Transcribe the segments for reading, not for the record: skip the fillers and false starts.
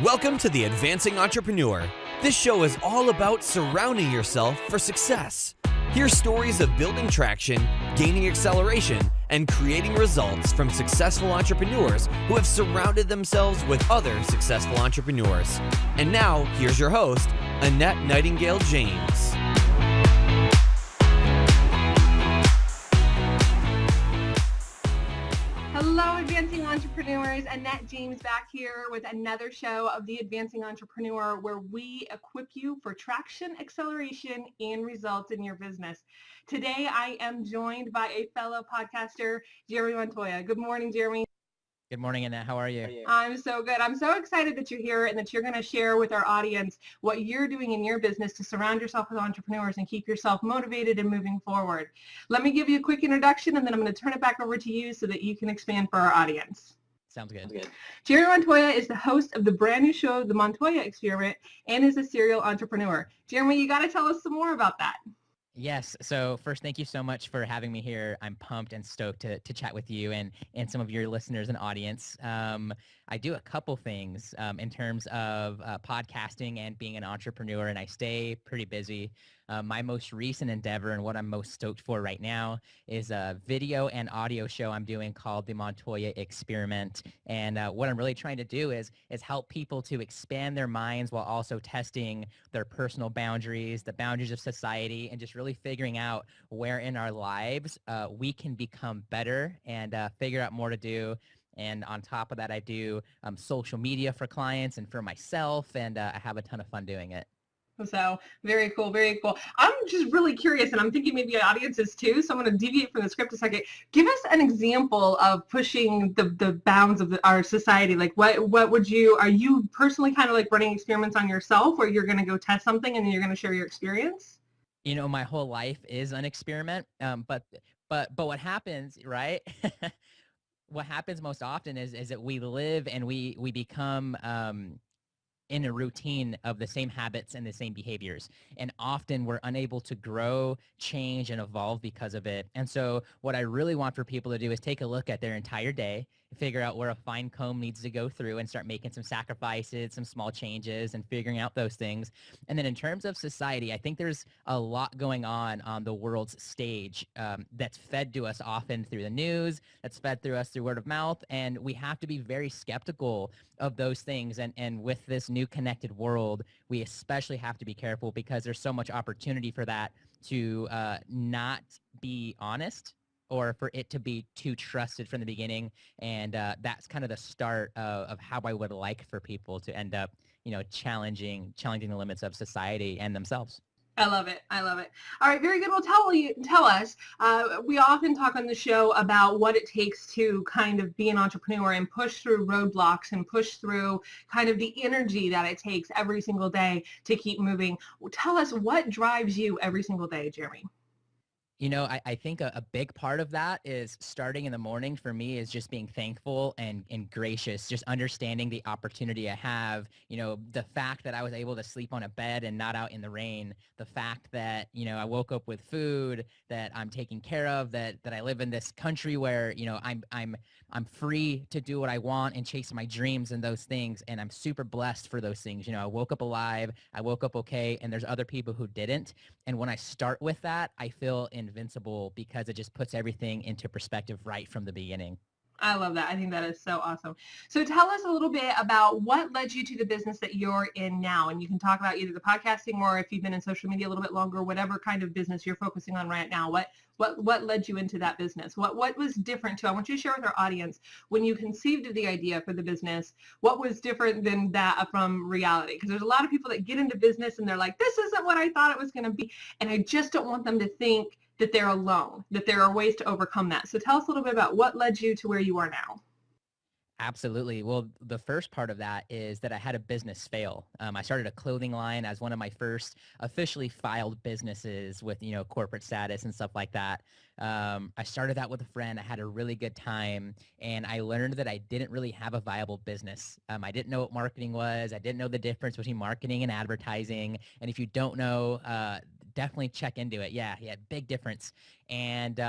Welcome to the Advancing Entrepreneur. This show is all about surrounding yourself for success. Hear stories of building traction, gaining acceleration, and creating results from successful entrepreneurs who have surrounded themselves with other successful entrepreneurs. And now, here's your host, Annette Nightingale James. Hello, Advancing Entrepreneurs. Annette James back here with another show of the Advancing Entrepreneur, where we equip you for traction, acceleration, and results in your business. Today, I am joined by a fellow podcaster, Jeremy Montoya. Good morning, Jeremy. Good morning, Annette. How are you? I'm so good. I'm so excited that you're here and that you're going to share with our audience what you're doing in your business to surround yourself with entrepreneurs and keep yourself motivated and moving forward. Let me give you a quick introduction, and then I'm going to turn it back over to you so that you can expand for our audience. Sounds good. Jeremy Montoya is the host of the brand new show, The Montoya Experiment, and is a serial entrepreneur. Jeremy, you got to tell us some more about that. Yes. So first, thank you so much for having me here. I'm pumped and stoked to chat with you and some of your listeners and audience. I do a couple things in terms of podcasting and being an entrepreneur, and I stay pretty busy. My most recent endeavor and what I'm most stoked for right now is a video and audio show I'm doing called the Montoya Experiment. And what I'm really trying to do is help people to expand their minds while also testing their personal boundaries, the boundaries of society, and just really figuring out where in our lives we can become better and figure out more to do. And on top of that, I do social media for clients and for myself, and I have a ton of fun doing it. So very cool, very cool. I'm just really curious, and I'm thinking maybe the audience is too, so I'm going to deviate from the script a second. Give us an example of pushing the bounds of our society. Like what would you, are you personally kind of like running experiments on yourself, or you're going to go test something and then you're going to share your experience? You know, my whole life is an experiment, but what happens, right? What happens most often is that we live and we become in a routine of the same habits and the same behaviors. And often we're unable to grow, change, and evolve because of it. And so what I really want for people to do is take a look at their entire day, figure out where a fine comb needs to go through and start making some sacrifices, some small changes, and figuring out those things. And then in terms of society, I think there's a lot going on the world's stage that's fed to us often through the news, that's fed through us through word of mouth. And we have to be very skeptical of those things. And with this new connected world, we especially have to be careful because there's so much opportunity for that to not be honest, or for it to be too trusted from the beginning. And that's kind of the start of how I would like for people to end up, challenging the limits of society and themselves. I love it. I love it. All right, very good. Well, tell us. We often talk on the show about what it takes to kind of be an entrepreneur and push through roadblocks and push through kind of the energy that it takes every single day to keep moving. Tell us what drives you every single day, Jeremy. I think a big part of that is starting in the morning for me is just being thankful and gracious, just understanding the opportunity I have, the fact that I was able to sleep on a bed and not out in the rain, the fact that, I woke up with food, that I'm taken care of, that I live in this country where, I'm free to do what I want and chase my dreams and those things. And I'm super blessed for those things. I woke up alive, I woke up okay, and there's other people who didn't. And when I start with that, I feel invincible because it just puts everything into perspective right from the beginning. I love that. I think that is so awesome. So tell us a little bit about what led you to the business that you're in now. And you can talk about either the podcasting or if you've been in social media a little bit longer, whatever kind of business you're focusing on right now. What led you into that business? What was different too? I want you to share with our audience when you conceived of the idea for the business, what was different than that from reality? Because there's a lot of people that get into business and they're like, this isn't what I thought it was going to be. And I just don't want them to think that they're alone, that there are ways to overcome that. So tell us a little bit about what led you to where you are now. Absolutely. Well, the first part of that is that I had a business fail. I started a clothing line as one of my first officially filed businesses with, corporate status and stuff like that. I started that with a friend. I had a really good time, and I learned that I didn't really have a viable business. I didn't know what marketing was. I didn't know the difference between marketing and advertising. And if you don't know, definitely check into it. Yeah, big difference. And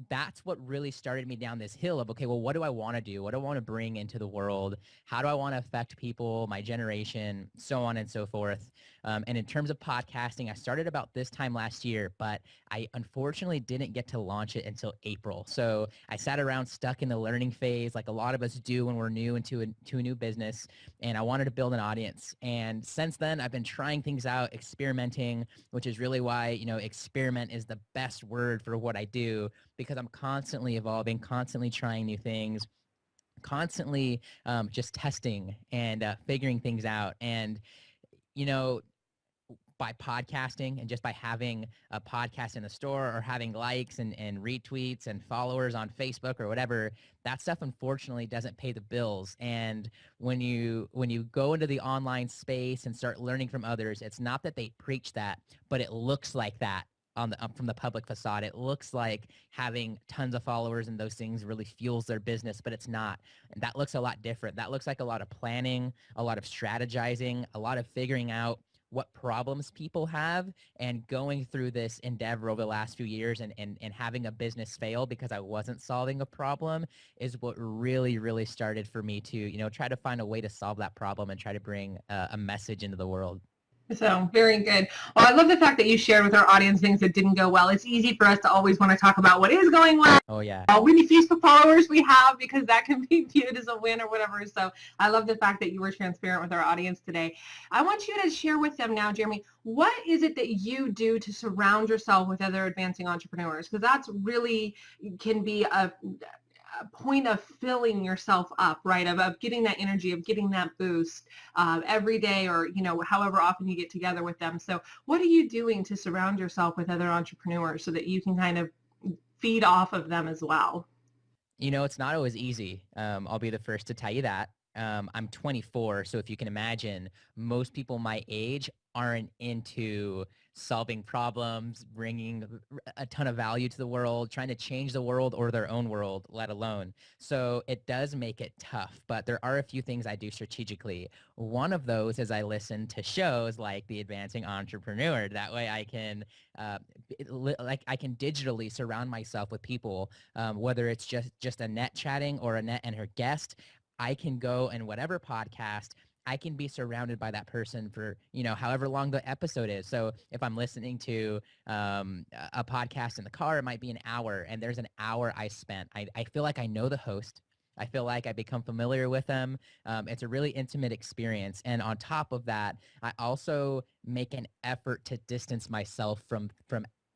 that's what really started me down this hill of, okay, well, what do I want to do? What do I want to bring into the world? How do I want to affect people, my generation, so on and so forth? And in terms of podcasting, I started about this time last year, but I unfortunately didn't get to launch it until April. So I sat around stuck in the learning phase, like a lot of us do when we're new to a new business. And I wanted to build an audience. And since then, I've been trying things out, experimenting, which is really why, experiment is the best word for what I do, because I'm constantly evolving, constantly trying new things, constantly just testing and figuring things out. And, you know, by podcasting and just by having a podcast in the store or having likes and retweets and followers on Facebook or whatever, that stuff unfortunately doesn't pay the bills. And when you go into the online space and start learning from others, it's not that they preach that, but it looks like that on the from the public facade. It looks like having tons of followers and those things really fuels their business, but it's not. And that looks a lot different. That looks like a lot of planning, a lot of strategizing, a lot of figuring out what problems people have, and going through this endeavor over the last few years and having a business fail because I wasn't solving a problem is what really, really started for me to, try to find a way to solve that problem and try to bring a message into the world. So very good. Well, I love the fact that you shared with our audience things that didn't go well. It's easy for us to always want to talk about what is going well. Oh, yeah. How many Facebook followers we have, because that can be viewed as a win or whatever. So I love the fact that you were transparent with our audience today. I want you to share with them now, Jeremy, what is it that you do to surround yourself with other advancing entrepreneurs? Because that's really can be a point of filling yourself up, right? Of getting that energy, of getting that boost every day, or, however often you get together with them. So what are you doing to surround yourself with other entrepreneurs so that you can kind of feed off of them as well? It's not always easy. I'll be the first to tell you that. I'm 24, so if you can imagine, most people my age aren't into solving problems, bringing a ton of value to the world, trying to change the world or their own world, let alone. So it does make it tough, but there are a few things I do strategically. One of those is I listen to shows like The Advancing Entrepreneur. That way I can, I can digitally surround myself with people, whether it's just Annette chatting or Annette and her guest. I can go and whatever podcast, I can be surrounded by that person for, however long the episode is. So if I'm listening to a podcast in the car, it might be an hour, and there's an hour I spent. I feel like I know the host. I feel like I become familiar with them. It's a really intimate experience. And on top of that, I also make an effort to distance myself from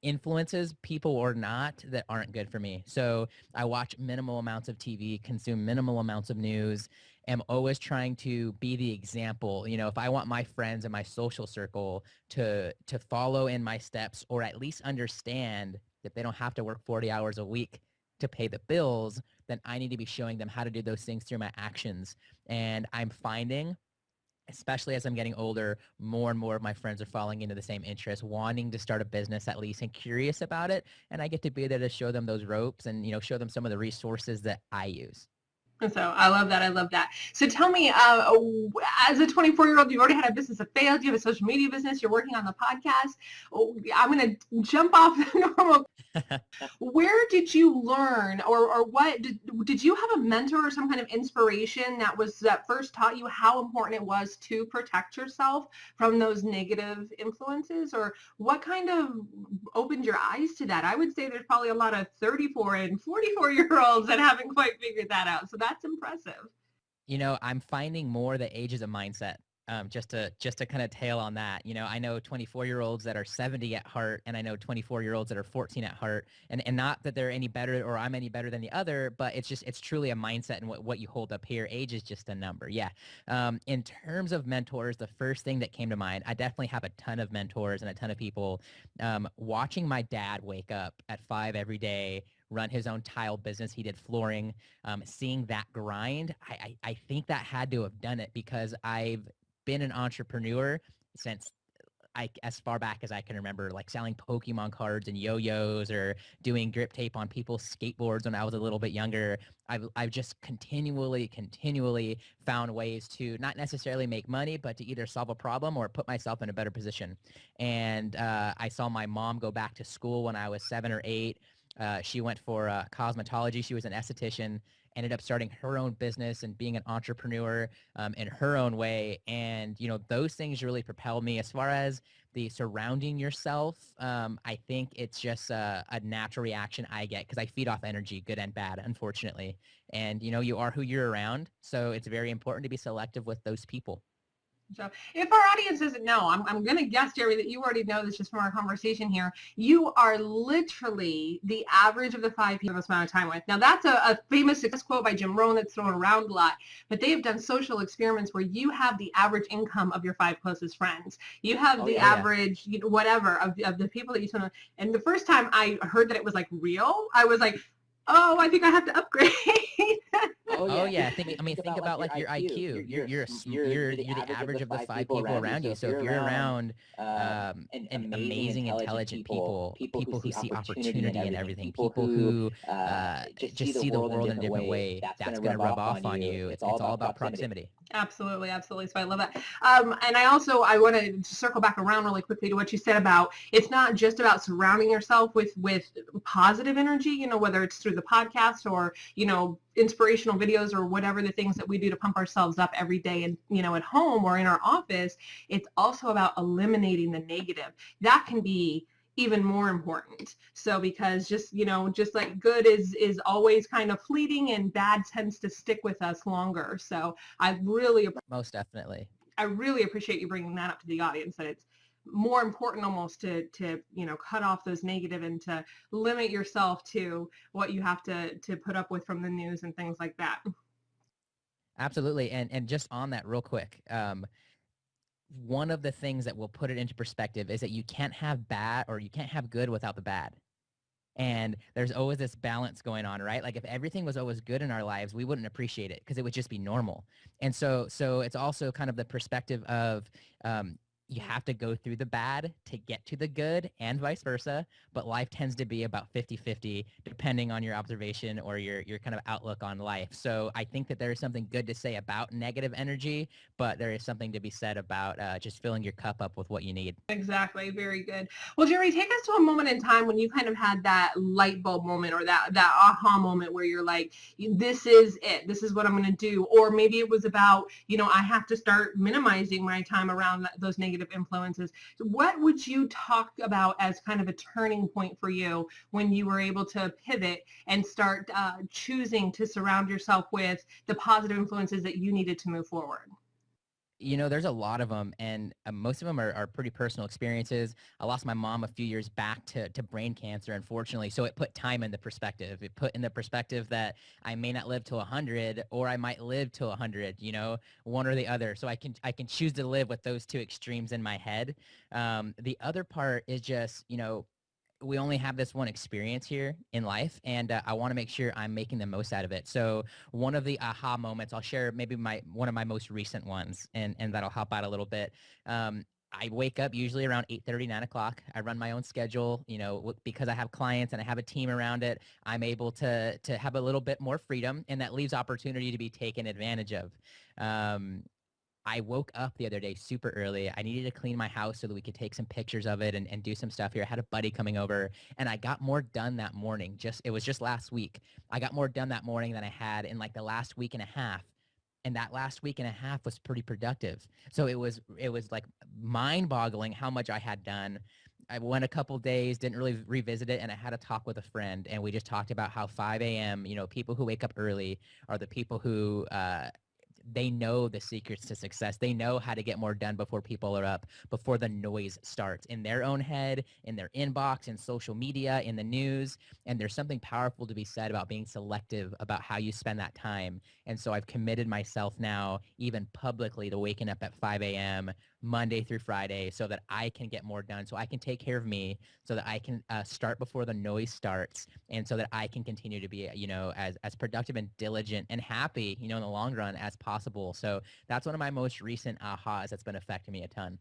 influences, people or not, that aren't good for me. So I watch minimal amounts of TV, consume minimal amounts of news, am always trying to be the example. If I want my friends and my social circle to follow in my steps, or at least understand that they don't have to work 40 hours a week to pay the bills, then I need to be showing them how to do those things through my actions. And I'm finding, especially as I'm getting older, more and more of my friends are falling into the same interest, wanting to start a business at least and curious about it. And I get to be there to show them those ropes and, show them some of the resources that I use. So I love that. I love that. So tell me, as a 24-year-old, you've already had a business that failed. You have a social media business. You're working on the podcast. I'm going to jump off the normal. Where did you learn, or what did you have a mentor or some kind of inspiration that first taught you how important it was to protect yourself from those negative influences, or what kind of opened your eyes to that? I would say there's probably a lot of 34 and 44-year-olds that haven't quite figured that out. So that's impressive. I'm finding more that age is a mindset. Just to kind of tail on that, I know 24-year-olds that are 70 at heart, and I know 24-year-olds that are 14 at heart, and not that they're any better or I'm any better than the other, but it's truly a mindset, and what you hold up here. Age is just a number. Yeah. In terms of mentors, the first thing that came to mind, I definitely have a ton of mentors and a ton of people. Watching my dad wake up at 5 every day, run his own tile business. He did flooring. Seeing that grind, I think that had to have done it, because I've been an entrepreneur since as far back as I can remember, like selling Pokemon cards and yo-yos or doing grip tape on people's skateboards when I was a little bit younger. I've just continually found ways to not necessarily make money, but to either solve a problem or put myself in a better position. And I saw my mom go back to school when I was 7 or 8. She went for cosmetology. She was an esthetician, ended up starting her own business and being an entrepreneur in her own way. And, those things really propel me. As far as the surrounding yourself, I think it's just a natural reaction I get because I feed off energy, good and bad, unfortunately. And, you are who you're around. So it's very important to be selective with those people. So if our audience doesn't know, I'm going to guess, Jerry, that you already know this just from our conversation here. You are literally the average of the 5 people I spend time with. Now, that's a famous success quote by Jim Rohn that's thrown around a lot, but they have done social experiments where you have the average income of your 5 closest friends. You have average, whatever, of the people that you spend. And the first time I heard that it was like real, I was like, oh, I think I have to upgrade. Oh yeah. Think about like your IQ. You're the average of the 5 people around you. So if you're around amazing, intelligent people who see opportunity in everything, people who just see the world in a different way, that's going to rub off on you. It's all about proximity. Absolutely. So I love that. And I want to circle back around really quickly to what you said about it's not just about surrounding yourself with positive energy, whether it's through the podcast or, inspirational videos or whatever the things that we do to pump ourselves up every day and, at home or in our office. It's also about eliminating the negative. That can be even more important. So because just like good is always kind of fleeting and bad tends to stick with us longer. So most definitely. I really appreciate you bringing that up to the audience, that it's more important almost to cut off those negative and to limit yourself to what you have to put up with from the news and things like that. Absolutely. And just on that real quick, one of the things that will put it into perspective is that you can't have bad or you can't have good without the bad. And there's always this balance going on, right? Like if everything was always good in our lives, we wouldn't appreciate it because it would just be normal. And so it's also kind of the perspective of you have to go through the bad to get to the good and vice versa. But life tends to be about 50-50 depending on your observation or your kind of outlook on life. So I think that there is something good to say about negative energy, but there is something to be said about just filling your cup up with what you need. Exactly. Very good. Well, Jerry, take us to a moment in time when you kind of had that light bulb moment or that aha moment where you're like, this is it. This is what I'm going to do. Or maybe it was about, I have to start minimizing my time around those negative influences. What would you talk about as kind of a turning point for you when you were able to pivot and start choosing to surround yourself with the positive influences that you needed to move forward? There's a lot of them, and most of them are pretty personal experiences. I lost my mom a few years back to brain cancer, unfortunately, so it put time in the perspective. It put in the perspective that I may not live to 100 or I might live to 100, one or the other. So I can choose to live with those two extremes in my head. The other part is just, we only have this one experience here in life, and I want to make sure I'm making the most out of it. So one of the aha moments, I'll share maybe one of my most recent ones, and that'll help out a little bit. I wake up usually around 8:30, 9 o'clock. I run my own schedule, because I have clients and I have a team around it. I'm able to have a little bit more freedom, and that leaves opportunity to be taken advantage of. I woke up the other day super early. I needed to clean my house so that we could take some pictures of it and do some stuff here. I had a buddy coming over, and I got more done that morning. It was just last week. I got more done that morning than I had in like the last week and a half. And that last week and a half was pretty productive. So it was like mind-boggling how much I had done. I went a couple days, didn't really revisit it, and I had a talk with a friend, and we just talked about how 5 a.m., people who wake up early are the people who they know the secrets to success. They know how to get more done before people are up, before the noise starts in their own head, in their inbox, in social media, in the news. And there's something powerful to be said about being selective about how you spend that time. And so I've committed myself now, even publicly, to waking up at 5 a.m. Monday through Friday so that I can get more done, so I can take care of me, so that I can start before the noise starts, and so that I can continue to be, as productive and diligent and happy, in the long run as possible. So that's one of my most recent ahas that's been affecting me a ton.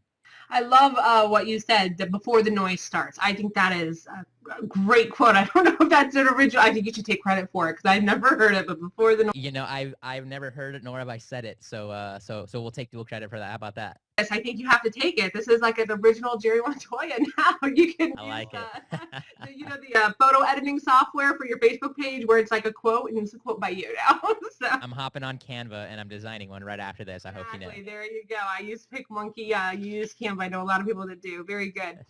I love what you said, that before the noise starts. I think that is a great quote. I don't know if that's an original. I think you should take credit for it because I've never heard it, but before the noise. You know, I've never heard it, nor have I said it. So we'll take dual credit for that. How about that? Yes, I think you have to take it. This is like an original Jerry Montoya now. You can I use like it. the photo editing software for your Facebook page where it's like a quote and it's a quote by you now. So. I'm hopping on Canva and I'm designing one right after this. I hope you know. There you go. I use PicMonkey. You use Canva. I know a lot of people that do. Very good.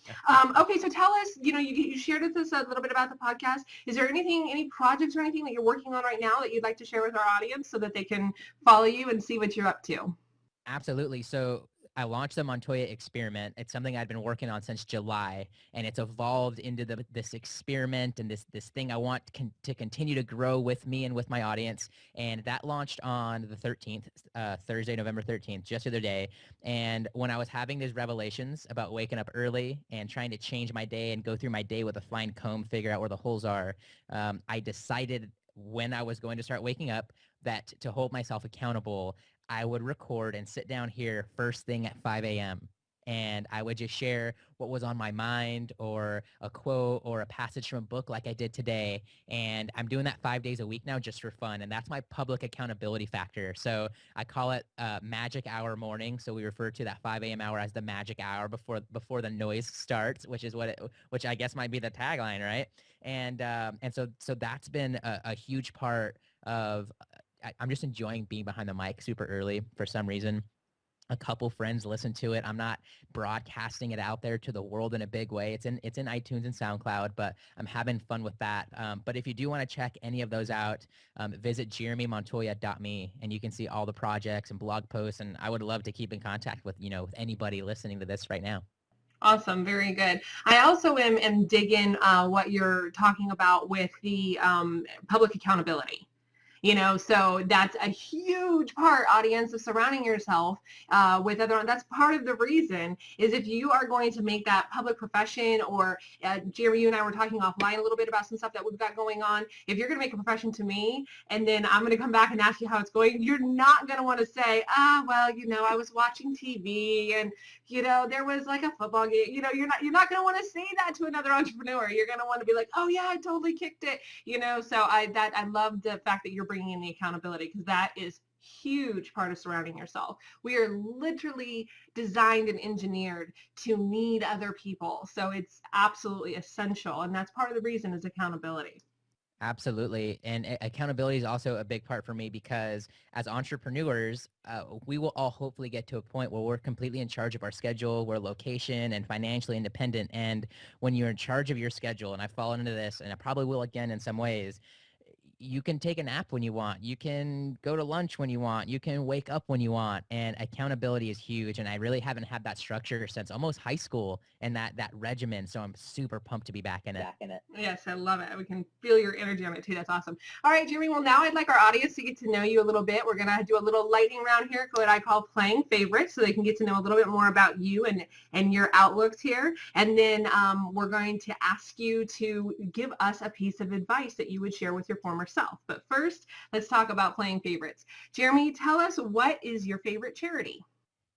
Okay, so tell us, you shared with us a little bit about the podcast. Is there any projects or anything that you're working on right now that you'd like to share with our audience so that they can follow you and see what you're up to? Absolutely. So I launched the Montoya experiment. It's something I've been working on since July, and it's evolved into this experiment and this thing I want to continue to grow with me and with my audience. And that launched on the 13th, Thursday, November 13th, just the other day. And when I was having these revelations about waking up early and trying to change my day and go through my day with a fine comb, figure out where the holes are, I decided when I was going to start waking up that to hold myself accountable, I would record and sit down here first thing at 5 a.m. And I would just share what was on my mind or a quote or a passage from a book like I did today. And I'm doing that 5 days a week now just for fun. And that's my public accountability factor. So I call it magic hour morning. So we refer to that 5 a.m. hour as the magic hour before the noise starts, which I guess might be the tagline, right? And so that's been a huge part of I'm just enjoying being behind the mic super early for some reason. A couple friends listen to it. I'm not broadcasting it out there to the world in a big way. It's in iTunes and SoundCloud, but I'm having fun with that. But if you do want to check any of those out, visit jeremymontoya.me and you can see all the projects and blog posts. And I would love to keep in contact with with anybody listening to this right now. Awesome. Very good. I also am digging what you're talking about with the public accountability. So that's a huge part, audience, of surrounding yourself with other. That's part of the reason is if you are going to make that public profession, or Jerry, you and I were talking offline a little bit about some stuff that we've got going on. If you're going to make a profession to me, and then I'm going to come back and ask you how it's going, you're not going to want to say, well, I was watching TV and there was like a football game. You're not going to want to say that to another entrepreneur. You're going to want to be like, oh yeah, I totally kicked it. So I love the fact that you're bringing in the accountability, because that is huge part of surrounding yourself. We are literally designed and engineered to need other people. So it's absolutely essential. And that's part of the reason is accountability. Absolutely. And accountability is also a big part for me because as entrepreneurs, we will all hopefully get to a point where we're completely in charge of our schedule, we're location and financially independent. And when you're in charge of your schedule, and I've fallen into this, and I probably will again in some ways, you can take a nap when you want. You can go to lunch when you want. You can wake up when you want. And accountability is huge. And I really haven't had that structure since almost high school and that regimen. So I'm super pumped to be back in it. Yes, I love it. We can feel your energy on it too. That's awesome. All right, Jeremy. Well, now I'd like our audience to get to know you a little bit. We're going to do a little lightning round here, what I call playing favorites, so they can get to know a little bit more about you and your outlooks here. And then we're going to ask you to give us a piece of advice that you would share with your former self. But first, let's talk about playing favorites. Jeremy, tell us, what is your favorite charity?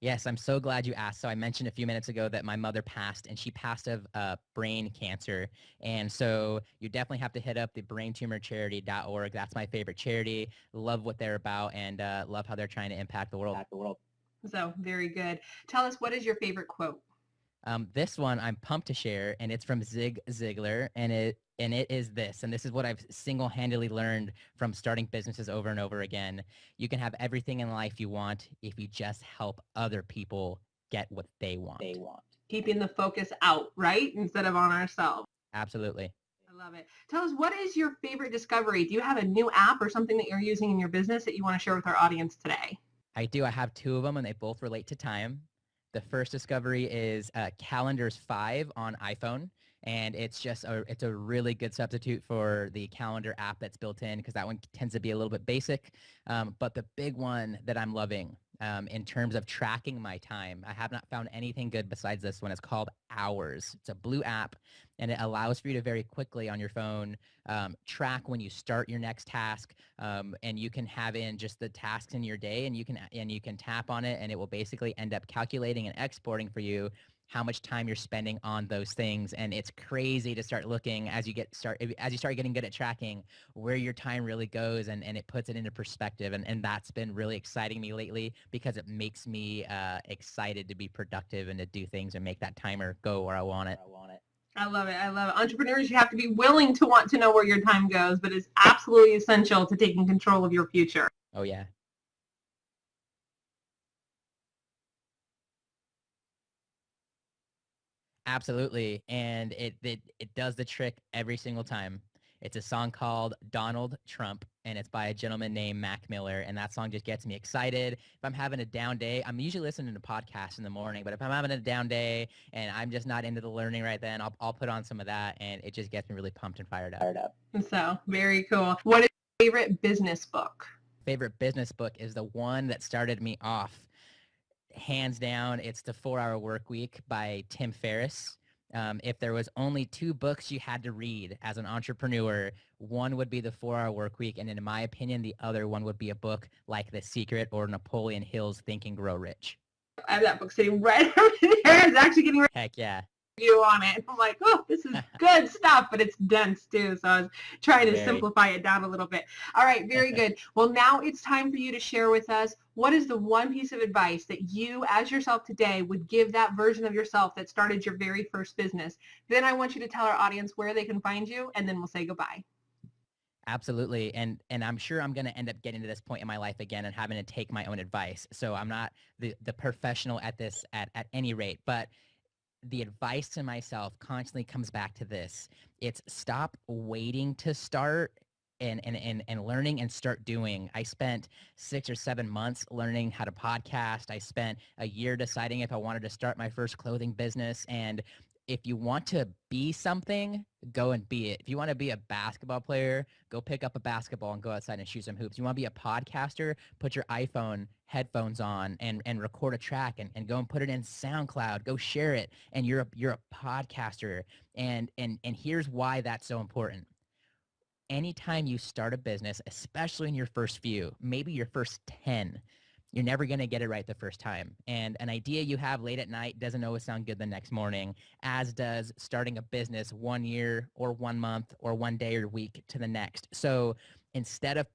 Yes, I'm so glad you asked. So I mentioned a few minutes ago that my mother passed, and she passed of brain cancer. And so you definitely have to hit up the braintumorcharity.org. That's my favorite charity. Love what they're about, and love how they're trying to impact the world. So very good. Tell us, what is your favorite quote? This one I'm pumped to share, and it's from Zig Ziglar, and it is this, and this is what I've single-handedly learned from starting businesses over and over again. You can have everything in life you want if you just help other people get what they want. Keeping the focus out, right? Instead of on ourselves. Absolutely. I love it. Tell us, what is your favorite discovery? Do you have a new app or something that you're using in your business that you want to share with our audience today? I do. I have two of them, and they both relate to time. The first discovery is Calendars 5 on iPhone. And it's a really good substitute for the calendar app that's built in, because that one tends to be a little bit basic. But the big one that I'm loving in terms of tracking my time. I have not found anything good besides this one. It's called Hours. It's a blue app, and it allows for you to very quickly on your phone track when you start your next task, and you can have in just the tasks in your day, and you can tap on it, and it will basically end up calculating and exporting for you how much time you're spending on those things. And it's crazy to start looking as you start getting good at tracking where your time really goes, and it puts it into perspective. And that's been really exciting me lately, because it makes me excited to be productive and to do things and make that timer go where I want it. I love it. I love it. Entrepreneurs, you have to be willing to want to know where your time goes, but it's absolutely essential to taking control of your future. Oh, yeah. Absolutely. And it does the trick every single time. It's a song called Donald Trump, and it's by a gentleman named Mac Miller. And that song just gets me excited. If I'm having a down day, I'm usually listening to podcasts in the morning, but if I'm having a down day and I'm just not into the learning right then, I'll put on some of that, and it just gets me really pumped and fired up. So very cool. What is your favorite business book? Favorite business book is the one that started me off. Hands down, it's The 4-Hour Workweek by Tim Ferriss. If there was only 2 books you had to read as an entrepreneur, one would be The 4-Hour Workweek, and in my opinion, the other one would be a book like The Secret or Napoleon Hill's Think and Grow Rich. I have that book sitting right over there. I was actually getting ready Heck yeah. review on it. I'm like, oh, this is good stuff, but it's dense too. So I was trying to simplify it down a little bit. All right, very good. Well, now it's time for you to share with us, what is the one piece of advice that you as yourself today would give that version of yourself that started your very first business? Then I want you to tell our audience where they can find you, and then we'll say goodbye. Absolutely. And I'm sure I'm going to end up getting to this point in my life again and having to take my own advice. So I'm not the professional at this at any rate, but the advice to myself constantly comes back to this. It's stop waiting to start and learning, and start doing. I spent 6 or 7 months learning how to podcast. I spent a year deciding if I wanted to start my first clothing business. And if you want to be something, go and be it. If you want to be a basketball player, go pick up a basketball and go outside and shoot some hoops. You want to be a podcaster, put your iPhone headphones on and record a track and go and put it in SoundCloud. Go share it, and you're a podcaster. And here's why that's so important. Anytime you start a business, especially in your first few, maybe your first 10, you're never going to get it right the first time. And an idea you have late at night doesn't always sound good the next morning, as does starting a business 1 year or 1 month or 1 day or week to the next. So instead of,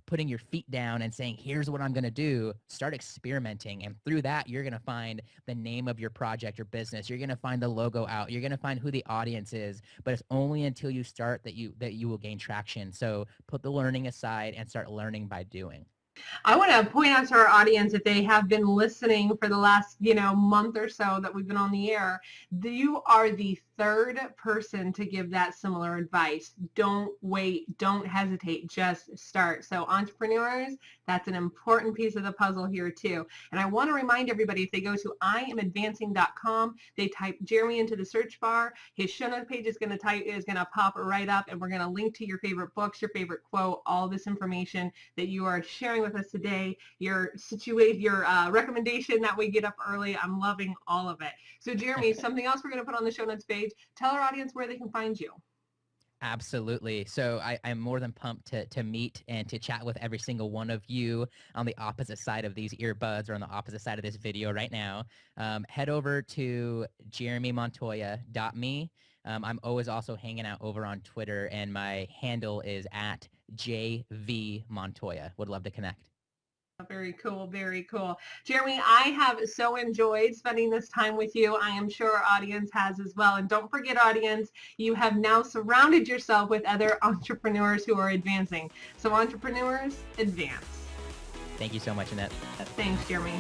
putting your feet down and saying, here's what I'm going to do, start experimenting. And through that, you're going to find the name of your project or business. You're going to find the logo out. You're going to find who the audience is. But it's only until you start that you will gain traction. So put the learning aside and start learning by doing. I want to point out to our audience, if they have been listening for the last, month or so that we've been on the air, you are the third person to give that similar advice. Don't wait. Don't hesitate. Just start. So entrepreneurs, that's an important piece of the puzzle here too. And I want to remind everybody, if they go to iamadvancing.com, they type Jeremy into the search bar, his show note page is going to pop right up, and we're going to link to your favorite books, your favorite quote, all this information that you are sharing with us today, your recommendation that we get up early. I'm loving all of it. So Jeremy, something else we're going to put on the show notes page. Tell our audience where they can find you. Absolutely. So I'm more than pumped to meet and to chat with every single one of you on the opposite side of these earbuds or on the opposite side of this video right now. Head over to jeremymontoya.me. I'm always also hanging out over on Twitter, and my handle is at JVMontoya. Would love to connect. Very cool. Very cool. Jeremy, I have so enjoyed spending this time with you. I am sure our audience has as well. And don't forget, audience, you have now surrounded yourself with other entrepreneurs who are advancing. So entrepreneurs, advance. Thank you so much, Annette. Thanks, Jeremy.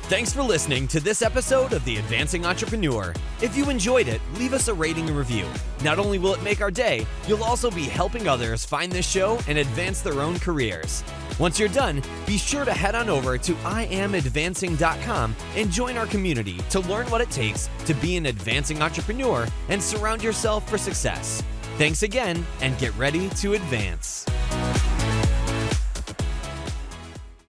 Thanks for listening to this episode of The Advancing Entrepreneur. If you enjoyed it, leave us a rating and review. Not only will it make our day, you'll also be helping others find this show and advance their own careers. Once you're done, be sure to head on over to iamadvancing.com and join our community to learn what it takes to be an advancing entrepreneur and surround yourself for success. Thanks again, and get ready to advance.